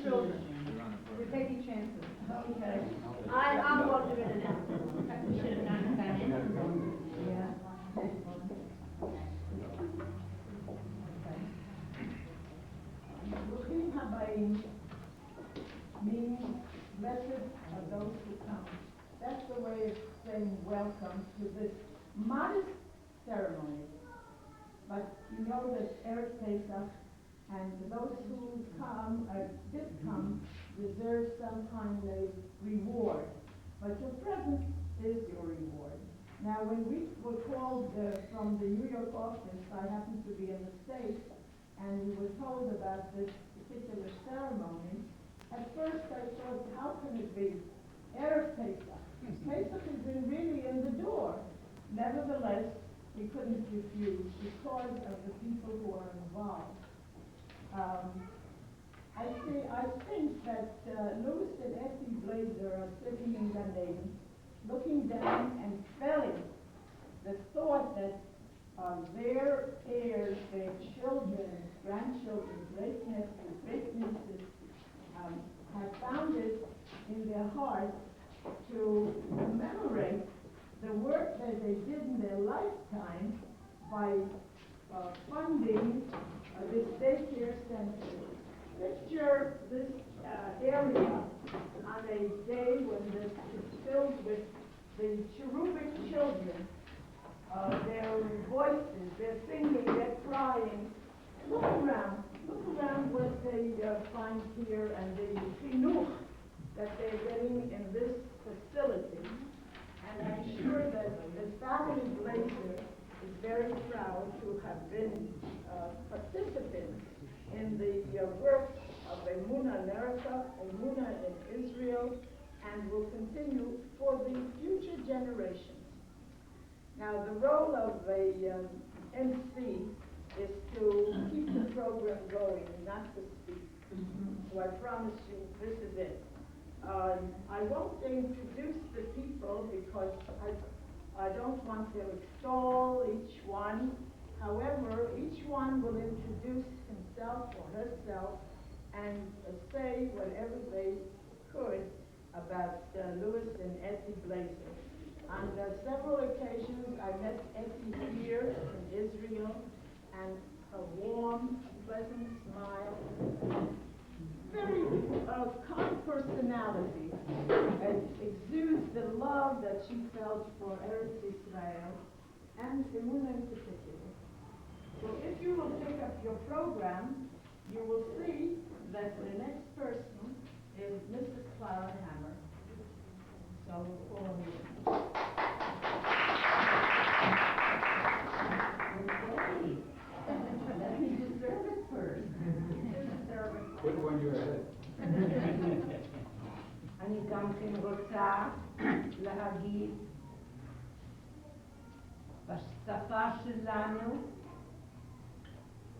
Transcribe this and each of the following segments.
We're taking chances. Okay. I'm going to do it now. We should have done that. Yeah. Bruchim habayim means blessed are those who come. That's the way of saying welcome to this modest ceremony. But you know that Erev Pesach and those who did come, deserve some kind of reward. But your presence is your reward. Now, when we were called from the New York office, I happened to be in the States, and we were told about this particular ceremony. At first I thought, how can it be Erev Pesach? Pesach has been really in the door. Nevertheless, we couldn't refuse because of the people who are involved. I think that Louis and Ettie Blazer are sitting in Gan Eden, looking down and feeling the thought that their heirs, their children, grandchildren, great-nephews, great-nieces, have found it in their hearts to commemorate the work that they did in their lifetime by funding this daycare center. Picture this area on a day when this is filled with the cherubic children, their voices, their singing, their crying. Look around what they find here and the chinuch that they're getting in this facility. And I'm sure that the family Blazer is very proud to have been participants in the work of Emunah in America, Emunah in Israel, and will continue for the future generations. Now, the role of a MC is to keep the program going, not to speak. So I promise you, this is it. I won't introduce the people because I don't want to extol each one. However, each one will introduce himself or herself and say whatever they could about Louis and Ettie Blazer. On several occasions, I met Ettie here in Israel, and a warm, pleasant smile, very kind personality, and exudes the love that she felt for Eretz Israel and Emunah in particular. So if you will pick up your program, you will see that the next person is Mrs. Clara Hammer. So we'll call her. Okay. Let me deserve it first. Quick when you're ahead. אני גם כן רוצה להגיד בשפה שלנו,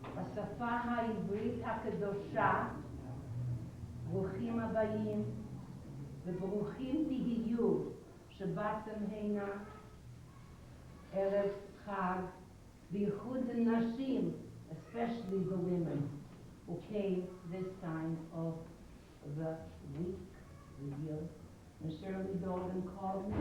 בשפה העברית הקדושה, ברוכים הבאים וברוכים תהיו שבאתם הנה ערב חג, בייחוד לנשים, especially the women. who came this time of the week, the year. And Shirley Dolan called me.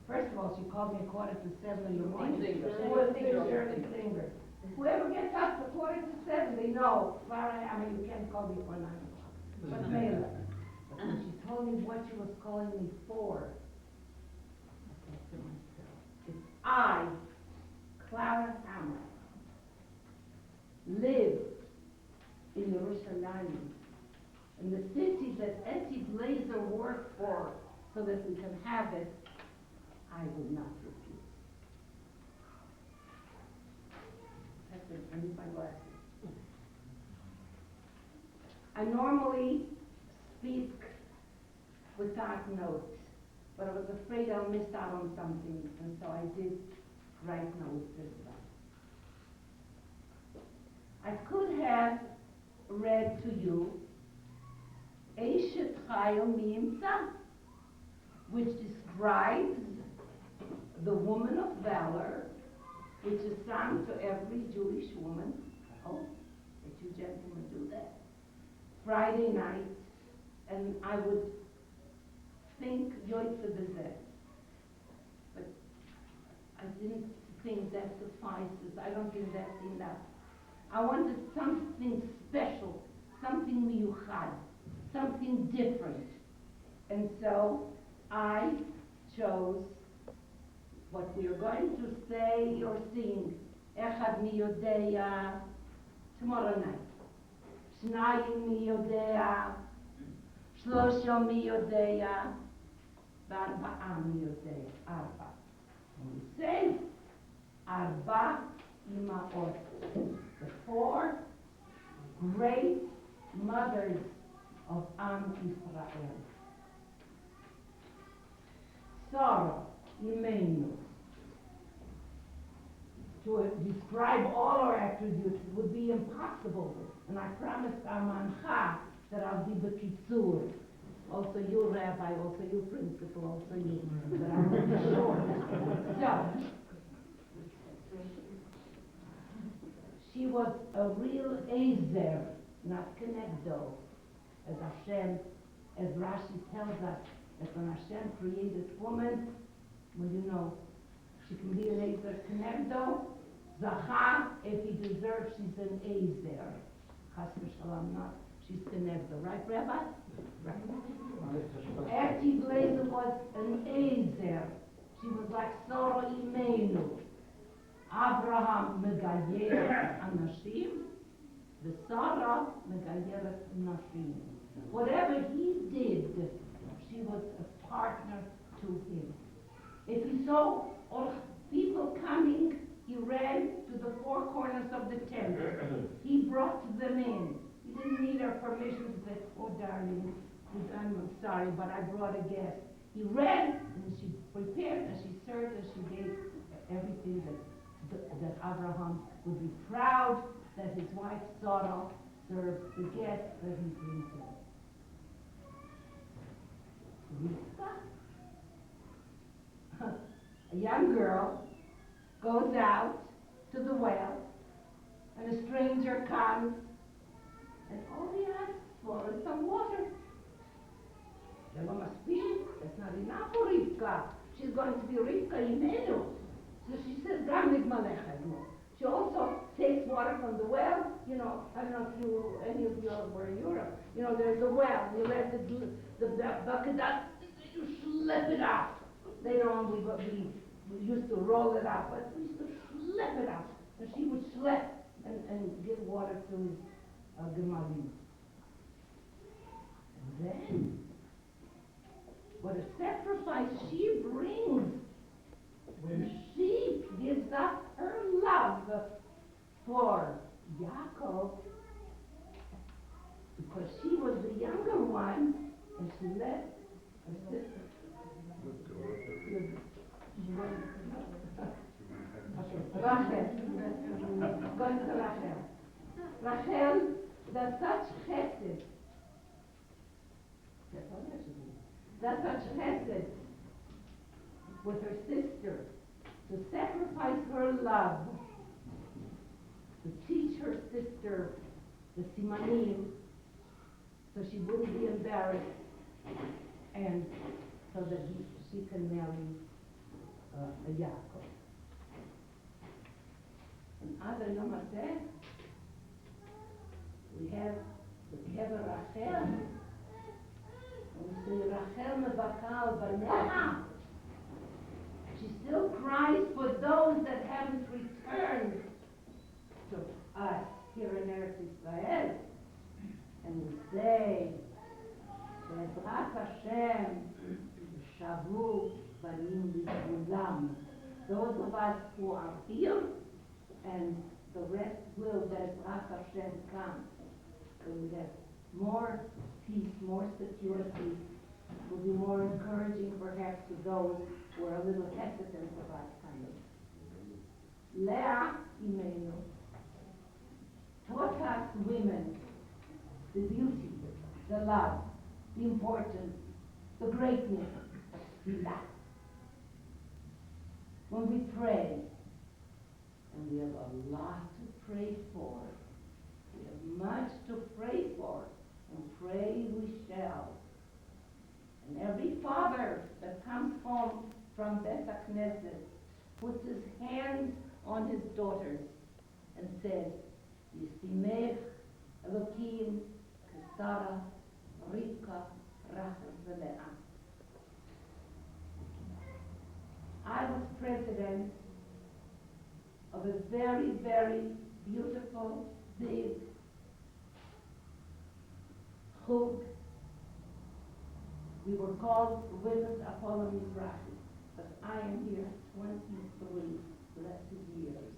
First of all, she called me at 6:45 in the morning. Shirley Singer. Whoever gets up at 6:45, they know where I am. You can't call me for 9 o'clock. But Mela. But when she told me what she was calling me for, I said to myself, if I, Clara Hammer, live in Yerushalayim, in the city that Ettie Blazer worked for so that we can have it, I will not refuse. I need my glasses. I normally speak without notes, but I was afraid I'll miss out on something, and so I did write notes this time. I could have read to you Eshet Chayil Mi'imtza, which describes the woman of valor, which is sung to every Jewish woman. Oh, that you gentlemen do that. Friday night, and I would think Yoitze Bezeh. But I didn't think that suffices. I don't think that's enough. I wanted something special, something miyuchad, something different. And so I chose what we are going to say or sing, Echad mi yodea, tomorrow night. Shnayim mi yodea, Shloshim mi yodea, V'arba'ah mi yodea, Arba. And we say, Arba imaot, the 4 great mothers of Am Yisrael. Sarah, Emunah. To describe all our attributes would be impossible, and I promised our mancha that I'll be b'kitzur. Also you, Rabbi, also you, Principal, also you, but I'm not sure. So, she was a real Ezer, not Kenegdo, as Hashem, as Rashi tells us, that when Hashem created woman, well, you know, she can be an Ezer Kenegdo, Zachar, if he deserves, she's an Ezer. Chas v'shalom, not, she's Kenegdo. Right, Rabbi? Right. Ettie Blazer was an Ezer. She was like Sarah Imenu. Abraham Megayer Anashim, the Sarah Megayeret Nashim. Whatever he did, she was a partner to him. If he saw all people coming, he ran to the 4 corners of the tent. He brought them in. He didn't need her permission to say, oh darling, I'm sorry, but I brought a guest. He ran, and she prepared, and she served, and she gave everything that Abraham would be proud that his wife Sarah served the guest that he brings in. Rivka, a young girl, goes out to the well, and a stranger comes, and all he asks for is some water. That's not enough for Rivka. She's going to be Rivka Imenu. So she says, she also takes water from the well. You know, I don't know if any of you were in Europe. You know, there's a well. You let the bucket up, you slip it up. Later on, we used to roll it up, but we used to slip it up. And she would slip and give water to his gemalim. And then, what a sacrifice she brings when she gives up her love for Yaakov, because she was the younger one, and she let her sister. Rachel. Going to Rachel. Rachel does such chesed. Does such chesed with her sister, to sacrifice her love, to teach her sister the simanim, so she wouldn't be embarrassed, and so that she can marry a Yaakov. And other Yom HaTeh, we have Rachel, and we say Rachel mevakah baneha. She still cries for those that haven't returned to us here in Eretz Israel. And we say, Be'ezrat Hashem, shavu banim b'gvulam. Those of us who are here, and the rest will, Be'ezrat Hashem, come. So we have more peace, more security. It will be more encouraging perhaps to those who are a little hesitant about coming. Leah Emunah taught us women the beauty, the love, the importance, the greatness of tefillah. When we pray, and we have a lot to pray for, we have much to pray for, and pray we shall. And every father that comes home from Beth Knesset puts his hands on his daughters and says, Yisimech Elokim Sarah, Rivka, Rachel, Leah. I was president of a very, very beautiful, big chug. We were called Women's Apollo Mizrahi, but I am here 23 blessed years.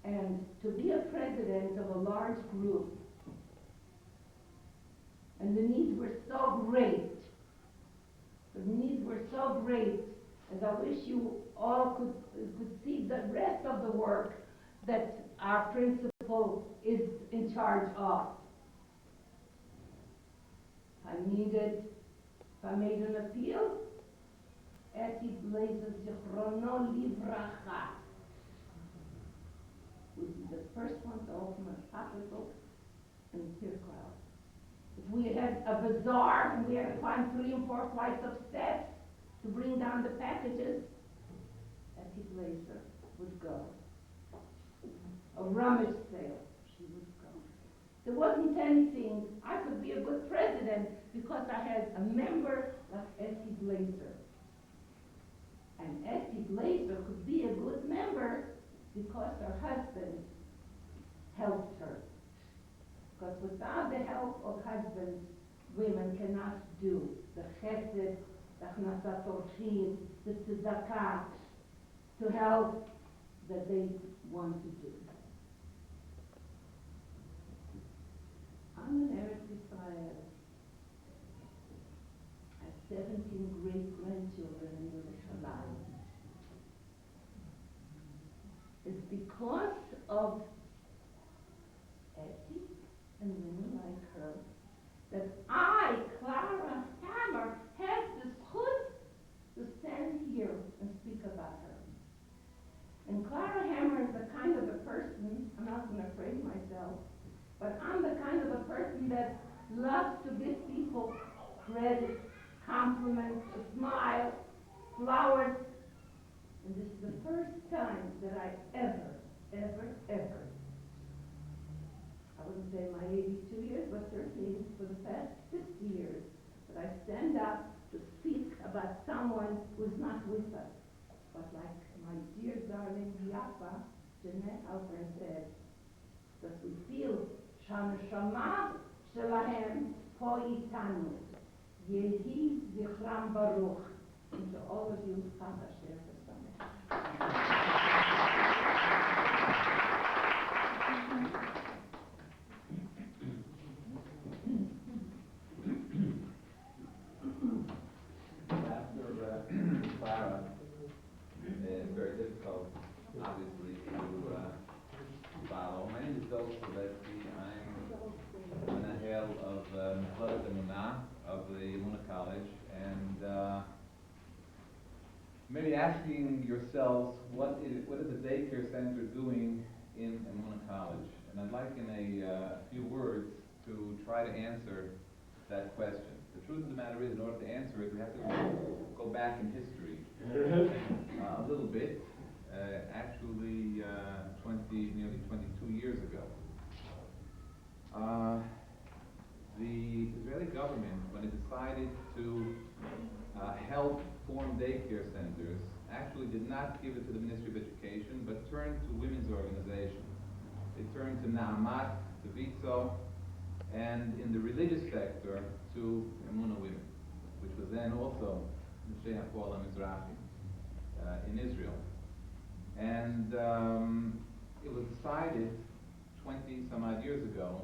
And to be a president of a large group, and the needs were so great, and I wish you all could see the rest of the work that our principal is in charge of. If I made an appeal, Ettie Blazes Zichrono Livracha would be the first one to open a pocketbook and Kirkwood. If we had a bazaar and we had to climb 3 and 4 flights of steps to bring down the packages, Ettie Blazer would go. A rummage sale, she would go. There wasn't anything. I could be a good president because I had a member like Ettie Blazer. And Ettie Blazer could be a good member because her husband helped her. Because without the help of husbands, women cannot do the chesed, the achnasat orchim, the tzedakah, to help that they want to do. I'm in Eretz Israel. I have 17 great-grandchildren in Yerushalayim. It's because of Ettie and women like her that I, Clara Hammer, have the chut to stand here and speak about her. And Clara Hammer is the kind of a person, I'm not going to praise myself, but I'm the kind of a person that loves to give people credit, compliments, a smile, flowers. And this is the first time that I ever, I wouldn't say my 82 years, but certainly for the past 50 years, that I stand up to speak about someone who's not with us. But like my dear darling Yapa, Jeanette Alfred said, that we feel שהנשמה שלהם פה איתנו. יהי זכרם ברוך. And to all of you, Chag Asher V'Samech. Clara, it's very difficult, obviously, to follow. My name is Dov Silvestri. I'm an Ahel of Emunah of the Emunah College, and maybe asking yourselves, what is the daycare center doing in Emunah College? And I'd like in a few words to try to answer that question. The truth of the matter is, in order to answer it, we have to go back in history a little bit, actually nearly 22 years ago. The Israeli government, when it decided to help form daycare centers, actually did not give it to the Ministry of Education, but turned to women's organizations. They turned to Na'amat, to Vitzo, and in the religious sector to Emunah Women, which was then also the Shei HaPoel HaMizrahi in Israel. And it was decided 20 some odd years ago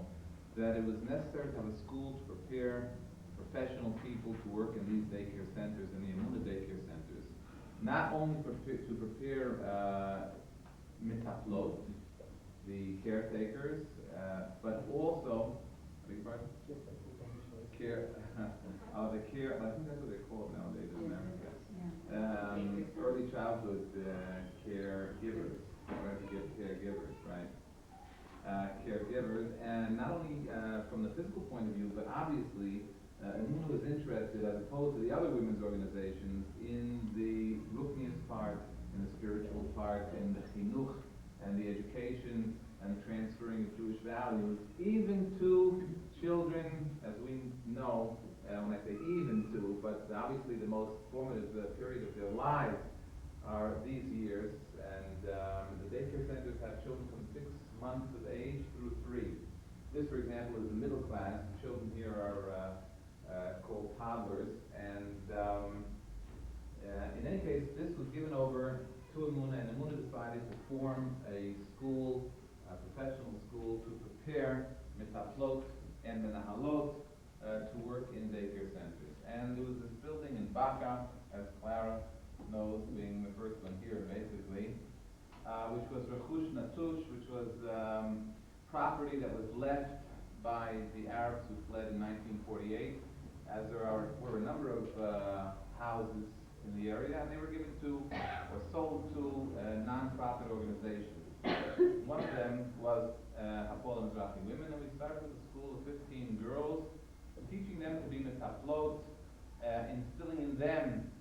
that it was necessary to have a school to prepare professional people to work in these daycare centers, in the Emunah daycare centers, not only to prepare metaplot, the caretakers, but also, beg your pardon? Care, the care, I think that's what they're called nowadays in America. Early childhood caregivers, caregivers, right? Caregivers, and not only from the physical point of view, but obviously Emunah was interested, as opposed to the other women's organizations, in the ruchnius part, in the spiritual part, in the chinuch, and the education and transferring of Jewish values, even to children, as we know, when I say even to, but obviously the most formative period of their lives are these years, and the daycare centers have children from 6 months of age through 3. This, for example, is the middle class. The children here are called toddlers, and in any case, this was given over to Emunah, and Emunah decided to form a school, a professional school, to prepare metaplot and menahalot to work in daycare centers. And there was this building in Baka, as Clara knows, being the first one here, basically, which was Rechush Natush, which was property that was left by the Arabs who fled in 1948, as there were a number of houses in the area, and they were given to or sold to non-profit organizations. One of them was HaPoel HaMizrahi Women, and we started with a school of 15 girls, teaching them to be metaplot, instilling in them,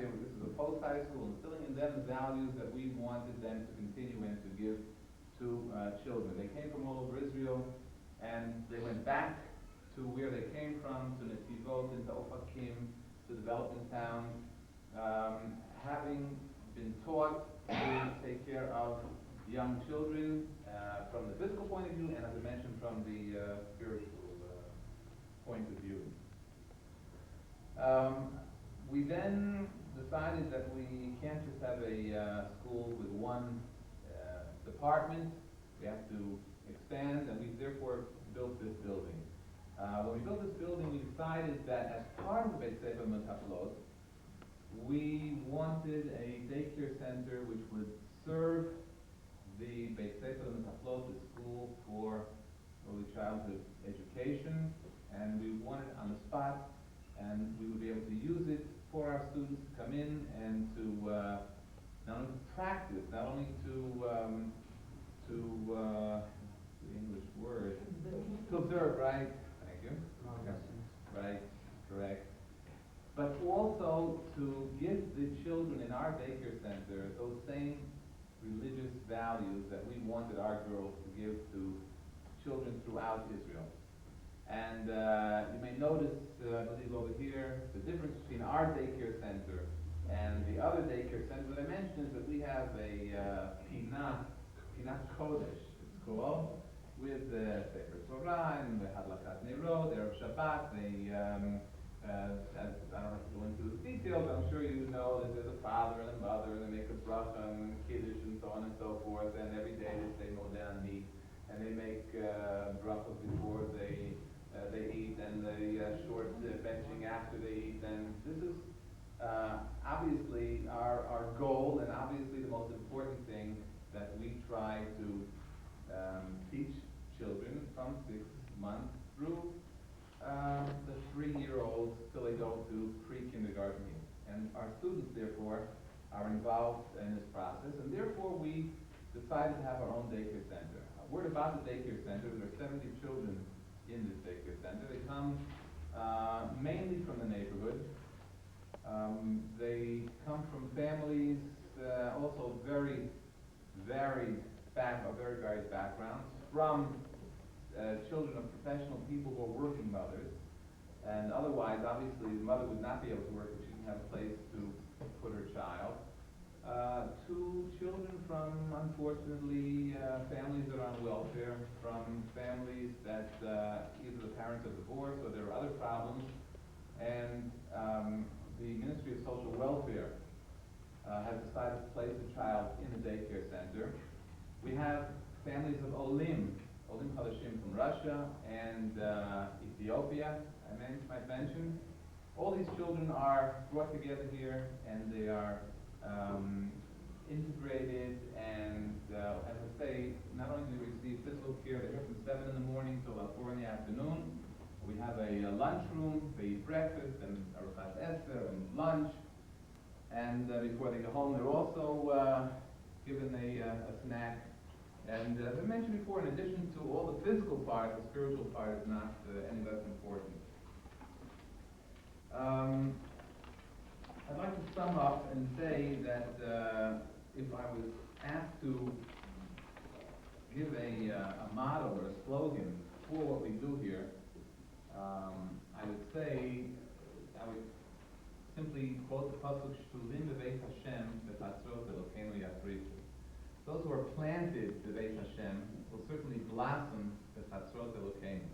this is a post-high school, instilling in them the values that we wanted them to continue and to give to children. They came from all over Israel, and they went back to where they came from, to Netivot, into Ofakim, to development towns, having been taught to take care of young children from the physical point of view, and as I mentioned, from the spiritual point of view. We then decided that we can't just have a school with one department. We have to expand, and we therefore built this building. When we built this building, we decided that as part of the Beit Sefer Metaplot, we wanted a daycare center which would serve the Beit Sefer Metaplot, the school for early childhood education, and we wanted it on the spot, and we would be able to use it for our students to come in and to not only to practice, not only to the English word, to observe, right? Thank you. Right, correct. But also to give the children in our daycare center those same religious values that we wanted our girls to give to children throughout Israel. And you may notice, I believe over here, the difference between our daycare center and the other daycare center that I mentioned is that we have a Pinat Kodesh, it's called, with the Sefer Torah and the Hadlakat Nerot, Erev Shabbat. They, I don't have to go into the details, but I'm sure you know that there's a father and a mother, and they make a bracha and kiddush and so on and so forth, and every day they say Modeh Ani, and they make brachos before they eat, and the short benching after they eat, and this is obviously our goal, and obviously the most important thing that we try to teach children from 6 months through the 3-year-olds till they go to pre-kindergarten year. And our students, therefore, are involved in this process, and therefore we decided to have our own daycare center. Word about the daycare center, there are 70 children in this daycare center. They come mainly from the neighborhood. They come from families also very varied backgrounds, from children of professional people who are working mothers, and otherwise, obviously, the mother would not be able to work if she didn't have a place to put her child, to children from, unfortunately, families that are on welfare, from families that either the parents are divorced or there are other problems, and the Ministry of Social Welfare has decided to place a child in the daycare center. We have families of Olim Hadashim from Russia and Ethiopia, I might mention. All these children are brought together here, and they are integrated, and as I say, not only do we receive physical care, they're here from 7 in the morning till about 4 in the afternoon. We have a lunchroom, they eat breakfast, and arufat eser, and lunch, and before they go home, they're also given a snack. And as I mentioned before, in addition to all the physical part, the spiritual part is not any less important. I'd like to sum up and say that if I was asked to give a motto or a slogan for what we do here, I would simply quote the pasuk "Shtulim b'Beit Hashem v'chatzrot Elokeinu yafrichu." Those who are planted b'Beit Hashem will certainly blossom v'chatzrot Elokeinu.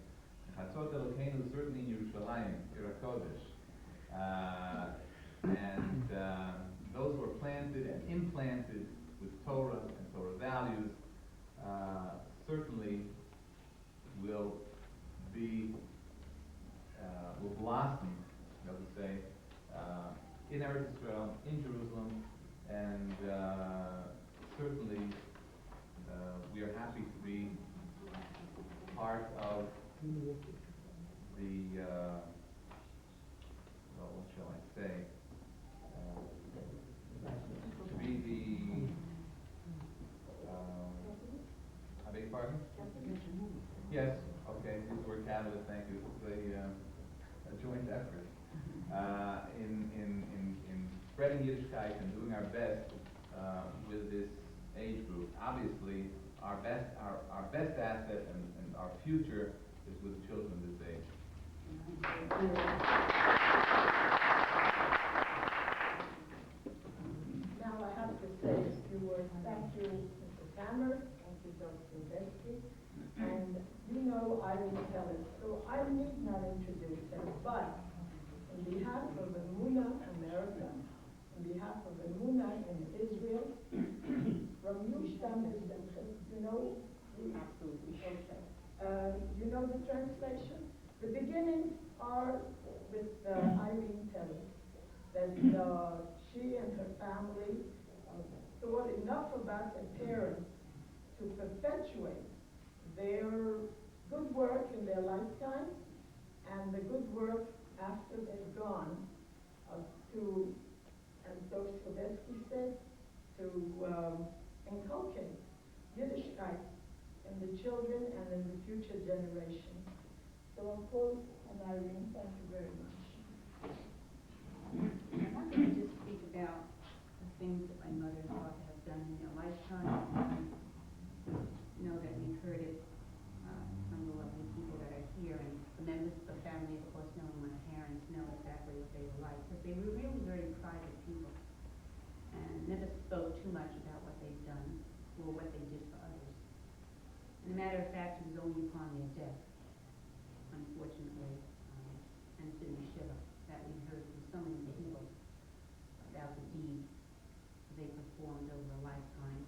Chatzrot Elokeinu is certainly in Yerushalayim, Ir HaKodesh. And those who are planted and implanted with Torah and Torah values certainly will blossom, I would say, in Eretz Israel, in Jerusalem, and certainly we are happy to be part of the, what shall I say, to be the, I beg your pardon? Yes, okay, use the word catalyst, thank you. It's a joint effort in spreading Yiddishkeit and doing our best with this age group. Obviously, our best asset and our future is with the children of this age. Now I have to say a few words. Thank you, Mr. Kammer. Thank you, Dr. Besky. And you know Irene Kelly, so I need not introduce her, but on behalf of Emunah America, on behalf of Emunah in Israel, from Yushtam is you know? Absolutely. Okay. You know the translation? The beginnings are with Irene Kelly, that she and her family thought enough about their parents to perpetuate their good work in their lifetime and the good work after they're gone, to, as Dr. Silvesky said, to inculcate Yiddishkeit in the children and in the future generation. So I'll close, and Irene, thank you very much. I'm going to just speak about the things that my mother and father have done in their lifetime. You know that we've heard it from the lovely people that are here, and the members of the family, of course, knowing my parents, know exactly what they were like, because they were really very private people, and never spoke too much about what they've done or what they did for others. And a matter of fact, it was only upon their death, unfortunately, and Sydney Shiva, that we heard from so many people about the deeds they performed over a lifetime.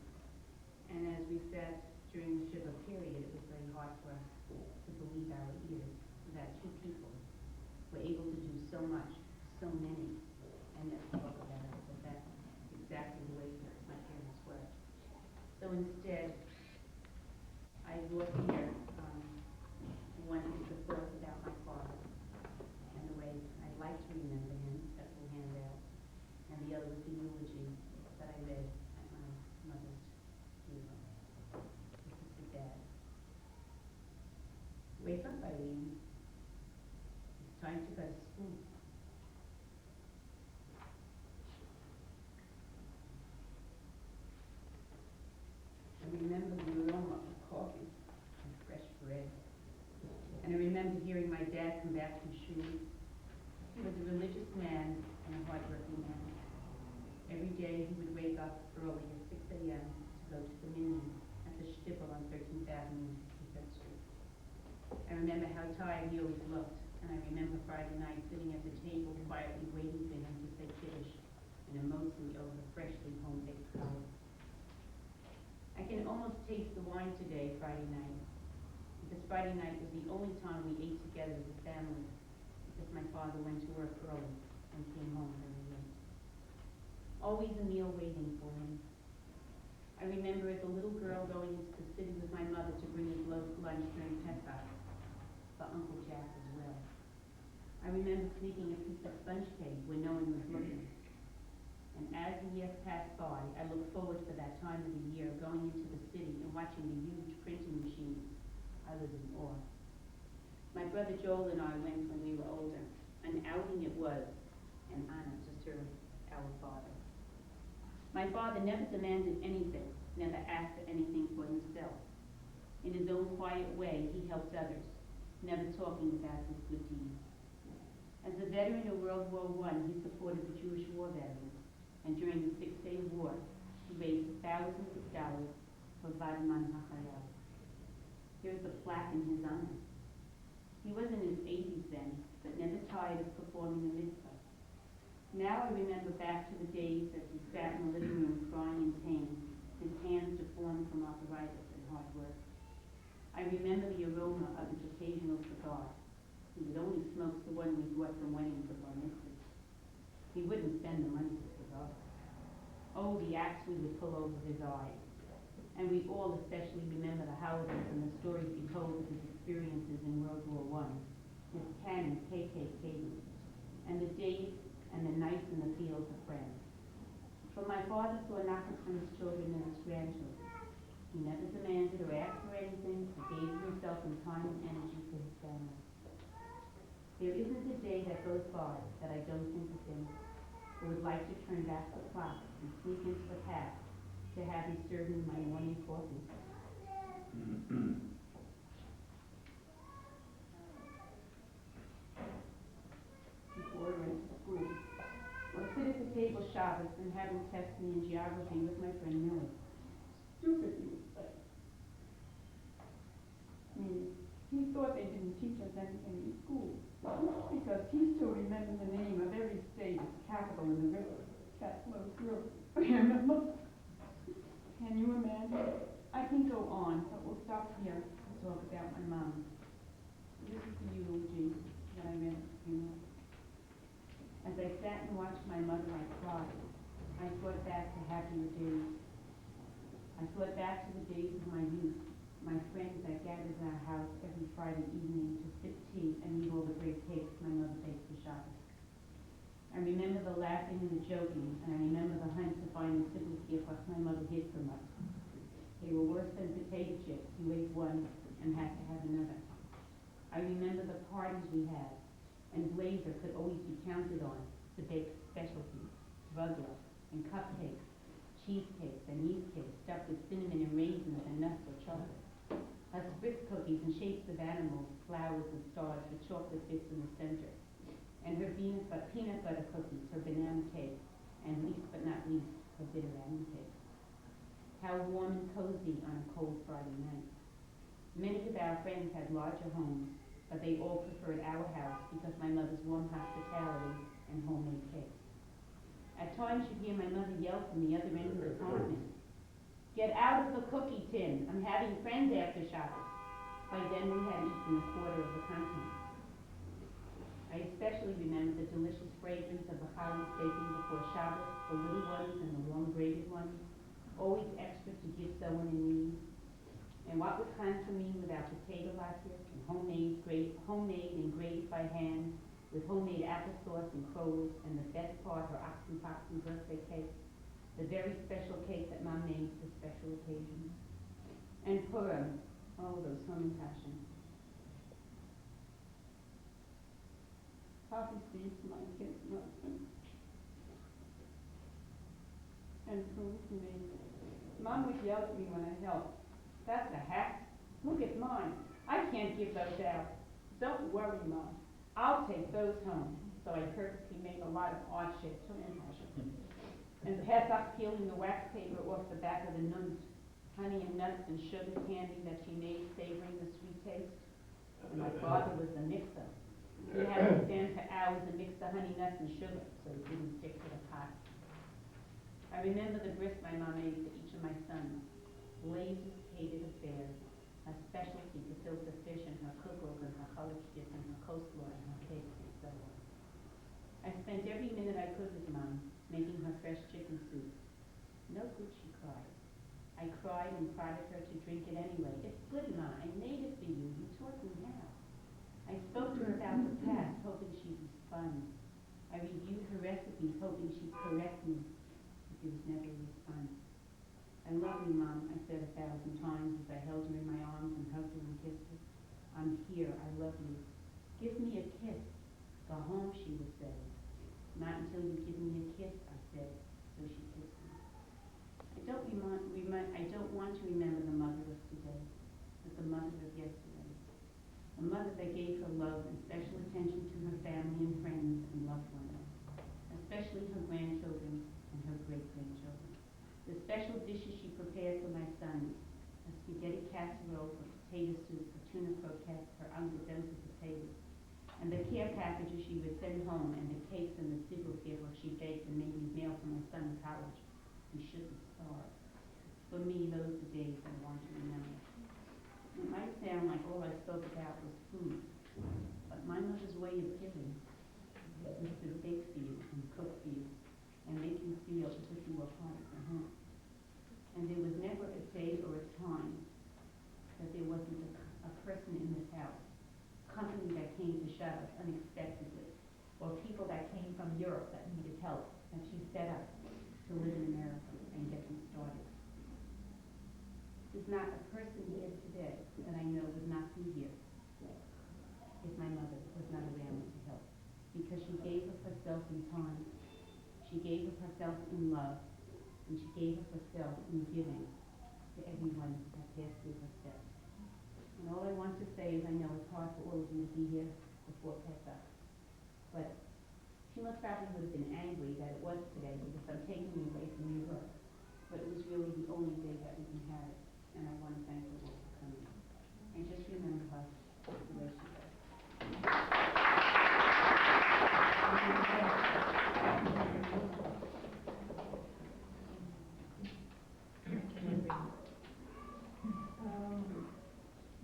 And as we said during the Shiva period, it was very hard for us to believe our ears that two people were able to do so much, so many, and yet spoke about it. But that's exactly the way my parents were. So instead, I brought here one is the thoughts about my father and the way I'd like to remember him, that we'll hand out, and the other was the eulogy that I read at my mother's funeral. he would wake up early at 6 a.m. to go to the minion at the Shtibel on 13th Avenue and 55th Street. I remember how tired he always looked, and I remember Friday night sitting at the table quietly waiting for him to say Kiddush and a mostly over freshly home-baked challah. I can almost taste the wine today, Friday night, because Friday night was the only time we ate together as a family, because my father went to work early and came home very late. Always a meal waiting for him. I remember as a little girl going into the city with my mother to bring his lunch during Pesach, for Uncle Jack as well. I remember sneaking a piece of sponge cake when no one was looking. And as the years passed by, I looked forward to that time of the year, going into the city and watching the huge printing machines. I was in awe. My brother Joel and I went when we were older. An outing it was, an honor to serve our father. My father never demanded anything, never asked for anything for himself. In his own quiet way, he helped others, never talking about his good deeds. As a veteran of World War I, he supported the Jewish war veterans, and during the Six-Day War, he raised thousands of dollars for Vadman HaChayal. Here's a plaque in his honor. He was in his 80s then, but never tired of performing the mitzvah. Now I remember back to the days as he sat in the living room crying in pain, his hands deformed from arthritis and hard work. I remember the aroma of his occasional cigar. He would only smoke the one we brought from weddings or bar mitzvahs. He wouldn't spend the money for cigars. Oh, the axe we would pull over his eyes. And we all especially remember the holidays and the stories he told of his experiences in World War I, his cannon KKK, and the days and the nights in the fields of France. But my father saw nothing from his children and his grandchildren. He never demanded or asked for anything, or gave himself in time and energy for his family. There isn't a day that goes by that I don't think of him, or would like to turn back the clock and sneak into the past to have him serve me my morning coffee. Before I went to school, or sit at the table Shabbos and have him test me in geography with my friend Millie. Stupid, he would say. He thought they didn't teach us anything in school, because he still remembers the name of every state as capital in the river, Catlow River. Can you imagine? I can go on, but we'll stop here to talk about my mom. This is the eulogy that I read at the funeral. As I sat and watched my mother, I cried. I thought back to happier days. I thought back to the days of my youth, my friends that gathered in our house every Friday evening to sip tea and eat all the great cakes my mother baked for Shabbos. I remember the laughing and the joking, and I remember the hunt to find the sibling what my mother hid from us. They were worse than potato chips. You ate one and had to have another. I remember the parties we had, and Blazer could always be counted on to bake specialties, rugla, and cupcakes, cheesecakes, and yeast cakes stuffed with cinnamon and raisins and nuts or chocolate. Her Spritz cookies in shapes of animals, flowers, and stars with chocolate bits in the center. And her peanut butter cookies, her banana cake, and least but not least, her bitter almond cake. How warm and cozy on a cold Friday night. Many of our friends had larger homes, but they all preferred our house because my mother's warm hospitality and homemade cakes. At times you'd hear my mother yell from the other end of the apartment, "Get out of the cookie tin, I'm having friends after Shabbos." By then we had eaten a quarter of the contents. I especially remember the delicious fragrance of the challah baking before Shabbos, the little ones and the long braided ones, always extra to give someone in need. And what was fun for me without potato latkes and homemade and grated by hand, with homemade applesauce and crowels, and the best part, her oxen poxen birthday cake, the very special cake that Mom made for special occasions. And Purim, oh, those humming passions. Coffee seeds, my kids' husband. And food for me. Mom would yell at me when I helped. "That's a hat. Look at mine. I can't give those out." "Don't worry, Mom. I'll take those home." So I purposely made a lot of odd shapes from impulsion. And Pesach peeling the wax paper off the back of the nuns, honey and nuts and sugar candy that she made, savoring the sweet taste. And my father was the mixer. He had to stand for hours and mix the honey nuts and sugar so it didn't stick to the pot. I remember the grist my mom made for each of my sons. Glazed catered affairs, her specialty gefilte fish and her cookbook and her challah and her coleslaw and her cakes and so on. I spent every minute I could with Mom, making her fresh chicken soup. No good, she cried. I cried and prodded her to drink it anyway. It's good, Ma. I made it for you. You taught me how. I spoke to her about the past, hoping she'd respond. I reviewed her recipes, hoping she'd correct me, but there was never a response. I love you, Mom, I said 1,000 times as I held her in my arms and hugged her and kissed her. I'm here. I love you. Give me a kiss. Go home, she would say. Not until you give me a kiss, I said, so she kissed me. I don't want to remember the mother of today, but the mother of yesterday. A mother that gave her love and special attention to her family and friends and loved ones, especially her grandchildren and her great-grandchildren. The special dishes she prepared for my sons, a spaghetti casserole, a potato soup, a tuna croquette, her ungezellte potatoes, and the care packages she would send home, and the cakes and the siggelgiffer she baked and made me mail to my son in college. We shouldn't starve. For me, those are the days I want to remember. It might sound like all I spoke about was food, but my mother's way of giving was to bake for you and cook for you and make you feel as if you were part of the home. And there was never a day or a time that there wasn't a person in this house, company that came to shut us unexpectedly, or people that came from Europe that needed help, and she set up to live in America and get them started. There's not a person here today that I know would not be here if my mother was not around to help, because she gave of herself in time, she gave of herself in love, and she gave of herself in giving to everyone that passed through her steps. And all I want to say is I know it's hard for all of you to be here before Pesach, but she most probably would have been angry that it was today because I'm taking you away from New York, but it was really the only day that we can have it, and I want to thank her all for coming. And just remember her the way she was.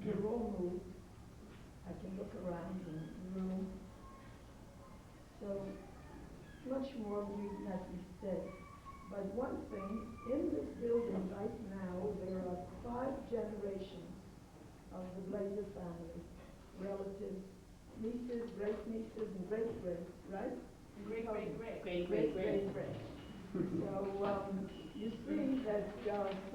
The roll move, I can look around in the room. So much more need not be said. But one thing, in this building right now, there are 5 generations of the Blazer family, relatives, nieces, great-nieces, and great-greats, right? Great. So you see that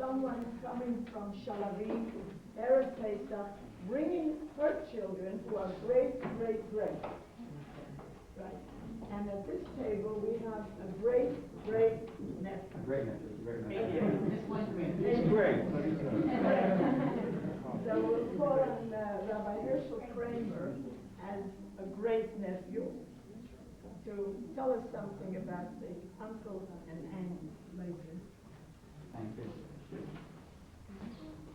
someone coming from Shalavim, Erev Pesach, bringing her children who are great. Right. And at this table we have a great-nephew. This one's great. He's great. So we'll call on Rabbi Herschel Kramer as a great-nephew to tell us something about the uncle and aunt later. Thank you.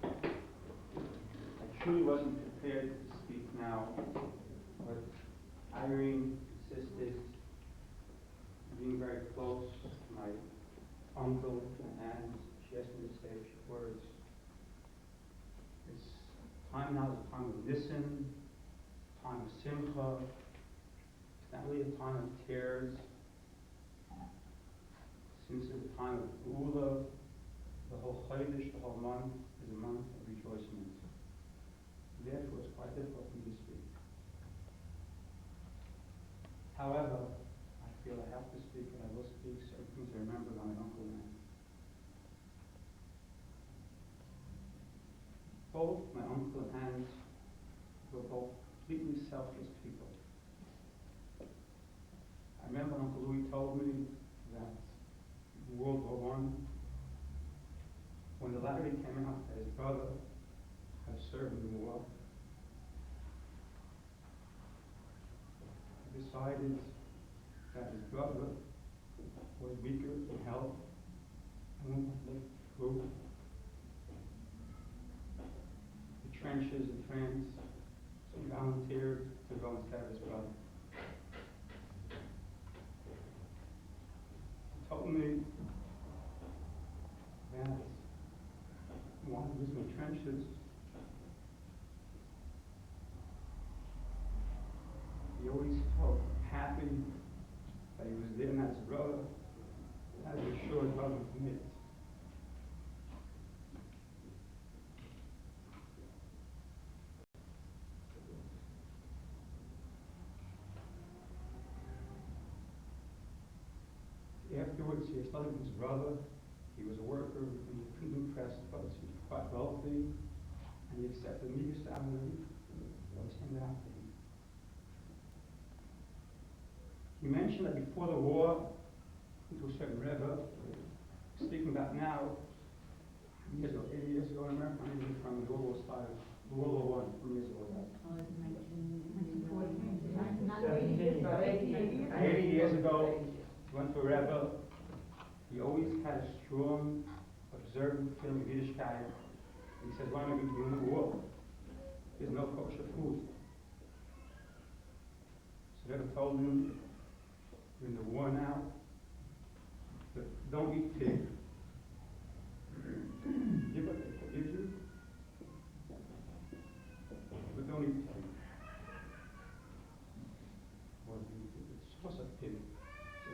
I truly wasn't prepared to speak now, but Irene insisted, being very close to my uncle and aunt, she asked me to say a few words. It's time now is a time of nissen, time of simcha. It's not really a time of tears. Since it's a time of Ula, the whole Chodesh, the whole month, is a month of rejoicing. Therefore, it's quite difficult for me to speak. However, I feel I have to speak, and I will speak certain things I remember about my uncle and aunt. Both my uncle and aunt were both completely selfless people. I remember Uncle Louis told me that in World War I, when the latter came out that his brother had served in the war, he decided that his brother was weaker in health I went through the trenches in France. So he volunteered to go and save his brother. He told me that while he was in the trenches, he always felt happy that he was there and that his brother had an assured love and commitment. Afterwards, he studied with his brother. He was a worker in the printing press, but he was quite wealthy, and he accepted a meager salary that was handed out to him. He mentioned that before the war, into a certain rebbe, speaking about now, years ago, 80 years ago in America, I'm even from the World War V, World War I, 20 years ago. Oh, it's 1940. 80 years ago, he went to a rebbe. He always had a strong, observant feeling of Yiddishkeit. He says, why am I going to be in the war? There's no kosher food. So the rebbe told him, you're in the war now, but don't eat pig. Give what they give you, but don't eat pig. Or it's supposed to pig. So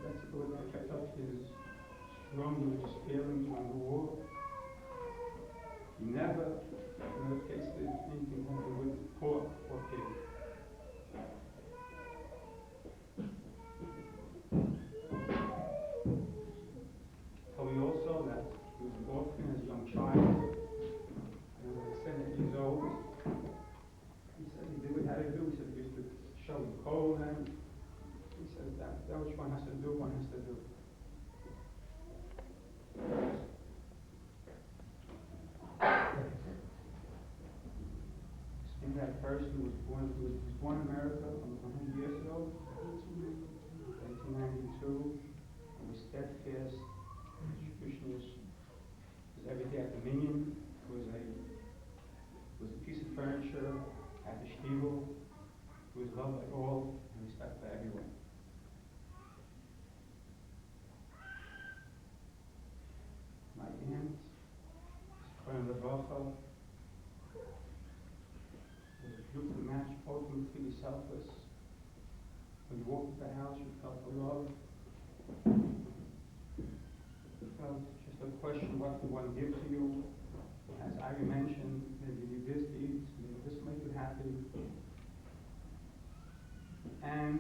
that's the way that kept up his strong religious feelings on the war. He never tasted anything to do with pork or pig. Told me also that he was an orphan as a young child. And when he was 7 years old, he said he did what he had to do. He said he used to show him coal, and he said that which one has to do, one has to do. Speaking of that person who was born in America 100 years ago, 1892, and was steadfast, distributionist, was every day at the Minyan, was a piece of furniture at the shtivel, who was loved by all and respected by everyone. My aunt, Kohen Levracha, was a beautiful match, ultimately selfless. When you walked into the house, you felt the love. You felt just a question, what did one give to you? As Ari mentioned, maybe you this to eat, maybe this will make you happy. And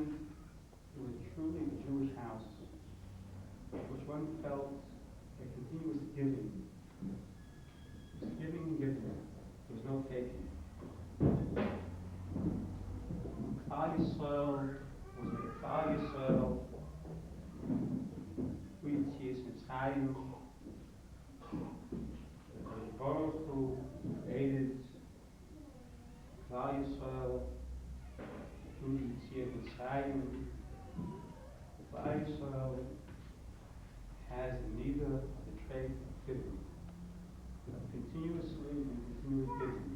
it was truly a Jewish house, which one felt a continuous giving. It was giving and giving. There was no taking. Klal Yisrael was a Klal Yisrael who Yitzias Mitzrayim. The Baruch Hu created Klal Yisrael through Yitzias Mitzrayim. Klal Yisrael has neither the trait of giving, continuously and continually giving.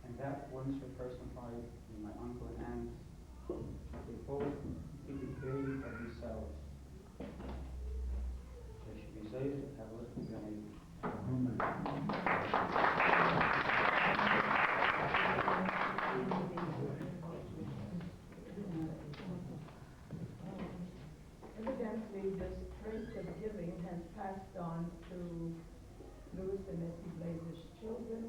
And that wonderful personified in my uncle and aunt. They both completely gave of themselves. They should be saved and have a little bit. Evidently, this trait of giving has passed on to Louis and Ettie Blazer's children,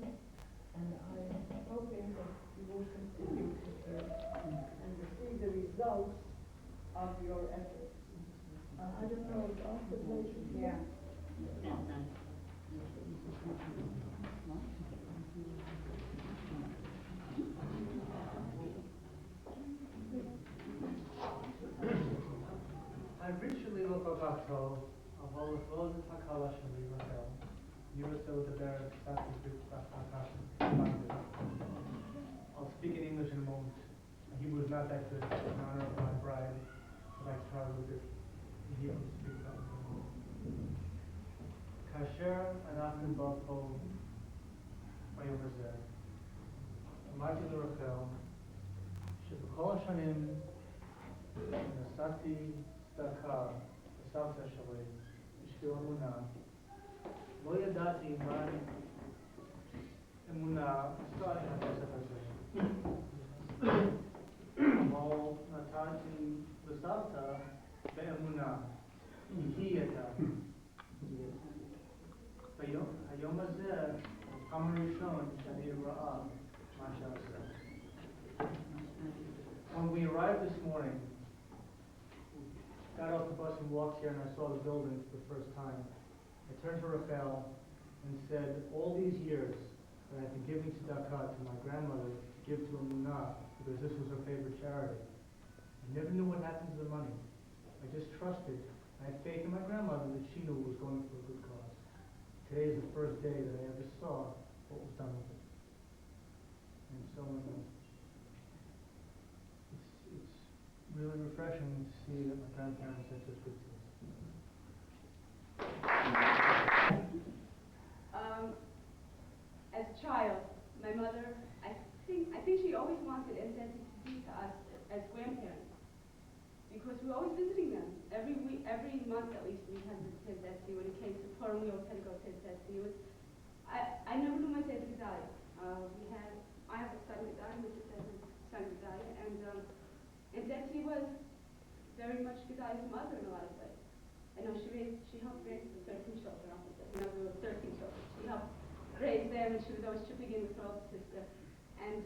and I'm hoping that you will continue to serve and to see the results of your efforts. I don't know if Dr. Blazer. Yeah. I ritually look up at all of all the flows of Takala Shali Raquel. You are still the bearer of I'll speak in English in a moment. Hebrew is not that good in honor of my bride, but I try with it. he could speak up. כאשר אנחנו בפה ביום הזה, אמרתי לרחל שבכל השנים נשאתי צדקה לסבתא שלי בשביל אמונה, לא ידעתי מה אמונה עשתה עם הכסף הזה. אבל נתתי לסבתא באמונה, היא הייתה. היום הזה, פעם ראשון שאני רואה מה שעשה. When we arrived this morning, got off the bus and walked here and I saw the building for the first time. I turned to Rafael and said, all these years that I've been giving tzedakah to my grandmother to give to Emunah because this was her favorite charity. I never knew what happened to the money. I just trusted. I had faith in my grandmother that she knew it was going for a good cause. Today is the first day that I ever saw what was done with it. And so it's really refreshing to see that my grandparents are just good to us. As a child, my mother, I think she always wanted Ettie to be to us as grandparents, because we were always visiting them. Every week, every month at least, we had to visit Ettie. When it came to Purim, we always had to go visit Ettie. I never knew my Teta Gedalia. I have a son Gedalia, which is a son Gedalia, and Ettie was very much Gedalia's mother in a lot of ways. I know she helped raise the 13 children. There were 13 children. She helped raise them, and she was always chipping in with her older sister. And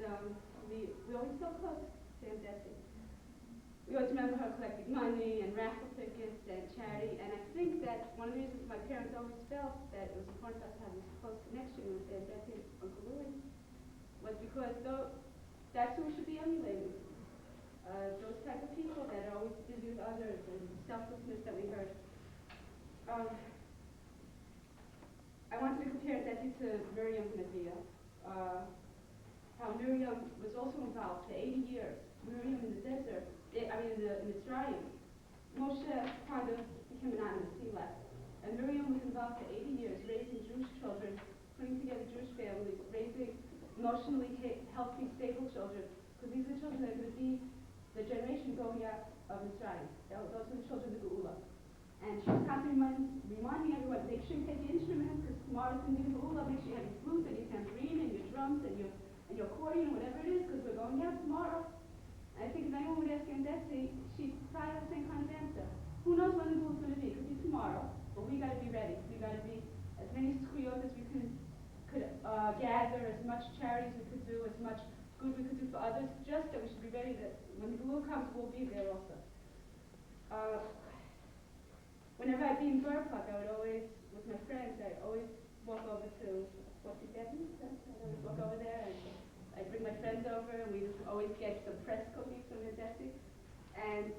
we always felt close to Aunt Ettie. We always remember her collecting money and raffle tickets and charity. And I think that one of the reasons my parents always felt that it was important for us to have this close connection with Aunt Ettie and Uncle Louis was because that's who we should be emulating. Those type of people that are always busy with others and selflessness that we heard. I wanted to compare Ettie to Miriam and Nadia. How Miriam was also involved for 80 years. Miriam in the desert, in Mitzrayim. Moshe kind of became anonymous, he left. And Miriam was involved for 80 years, raising Jewish children, putting together Jewish families, raising emotionally healthy, stable children. Because these are children that are going to be the generation going out of Mitzrayim. Those are the children of the Geula. And she was constantly reminding everyone, make sure you take your instruments, because tomorrow's going to be the Geula. Make sure you have your flute and your tambourine and your drums and your accordion, whatever it is, because we're going out tomorrow. And I think if anyone would ask Aunt Ettie, she'd probably have the same kind of answer. Who knows when the Geula's going to be? It could be tomorrow, but we got to be ready. We got to be as many squeals as we could gather, as much charity as we could do, as much good we could do for others, just that we should be ready that when the Geula comes, we'll be there also. Whenever I'd be in Burpak, I would always, with my friends, I'd always walk over to I'd always walk over there, and I'd bring my friends over, and we'd always get some pressed cookies from Aunt Ettie. And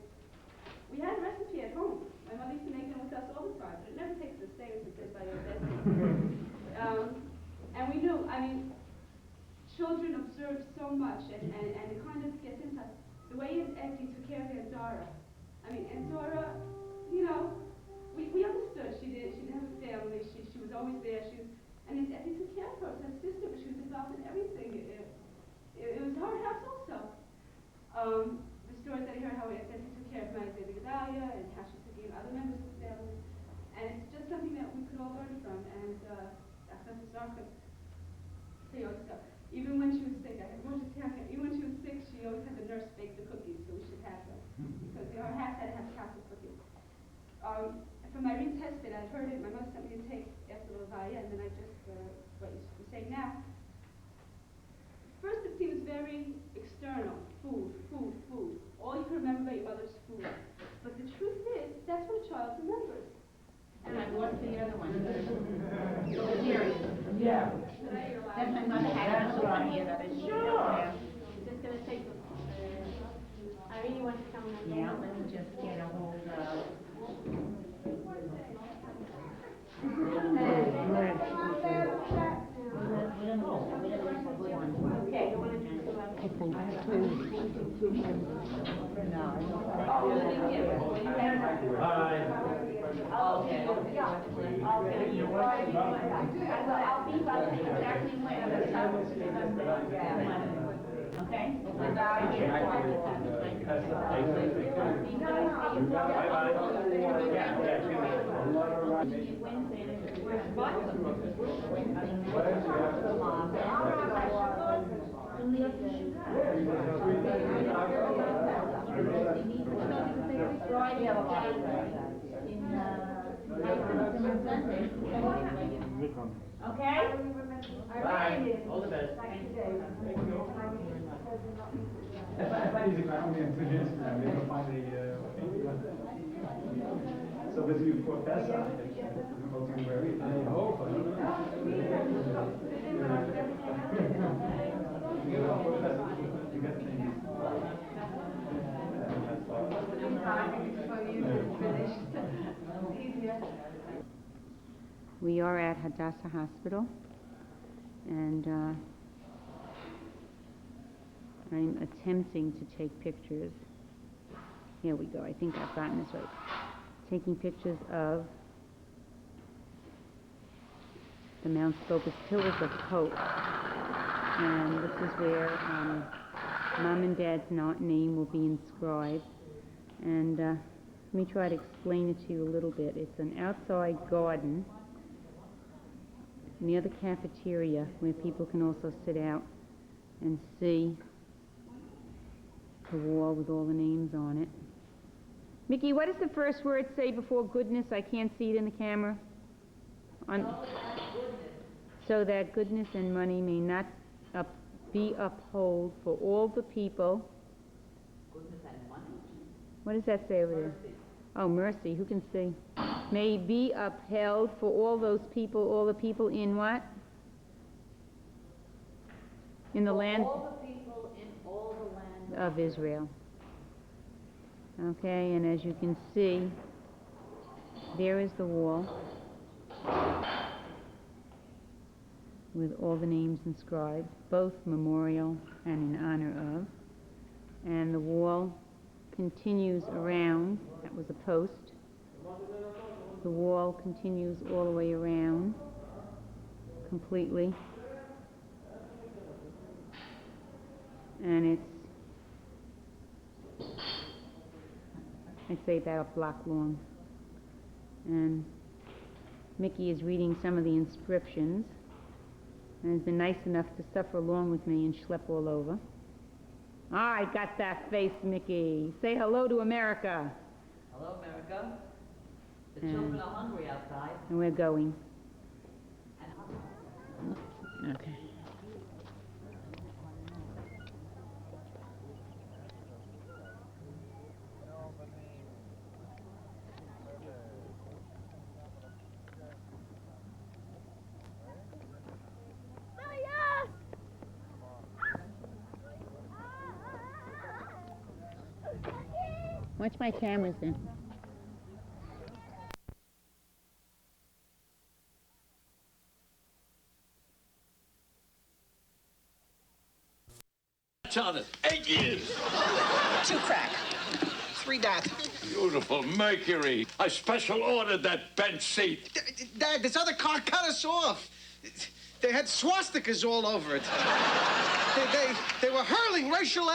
we had a recipe at home. My mother used to make them with us all the time, but it never tastes the same as it did by Aunt Ettie. And we knew, children observe so much, and it kind of gets into the way Aunt Ettie took care of Aunt Dora. Aunt Dora, we understood. She didn't have a family. She was always there. And Aunt Ettie took care of her as her sister, but she was involved in everything. It was her house also. The stories that I heard how Aunt Ettie took care of my Teta Gedalia and how she took care of other members of the family. And it's just something that we could all learn from. And even when she was sick, even when she was sick, she always had the nurse bake the cookies, so we should have them. Because her house had to have chocolate cookies. From my retested, I'd heard it, my mother sent me a tape after the Levaya, and then I just, what you're saying now. First it seems very external, food. All you can remember about your mother's food. But the truth is, that's what a child remembers. And what's the other one? The series. Yeah. That's my mother had a on here that is sure. Just gonna take Irene wants to come in. Yeah, let me just get a hold of. Okay, you want to do I think two. No. Hi. Okay? Okay? Bye. All the best. I find it only on Instagram. We don't find so with you professor, I hope. We are at Hadassah Hospital, and I'm attempting to take pictures. Here we go. I think I've gotten this right. Taking pictures of the Mount Scopus Pillars of Hope, and this is where Mom and Dad's name will be inscribed. And let me try to explain it to you a little bit. It's an outside garden near the cafeteria where people can also sit out and see the wall with all the names on it. Mickey, what does the first word say before goodness? I can't see it in the camera. So that goodness and money may not be upheld for all the people. Goodness and money? What does that say over there? Oh, mercy. Who can see? May be upheld for all those people, all the people in what? In the land? All the people in all the land Of Israel. Okay, and as you can see, there is the wall with all the names inscribed, both memorial and in honor of. And the wall continues around. That was a post. The wall continues all the way around completely. And it's, I'd say, about a block long. And Mickey is reading some of the inscriptions and has been nice enough to suffer along with me and schlep all over. I got that face, Mickey. Say hello to America. Hello, America. The children are hungry outside. And we're going. Okay. Watch my cameras then. On it. 8 years. 2 crack. 3 dot. Beautiful Mercury. I special ordered that bench seat. Dad, this other car cut us off. They had swastikas all over it. They were hurling racial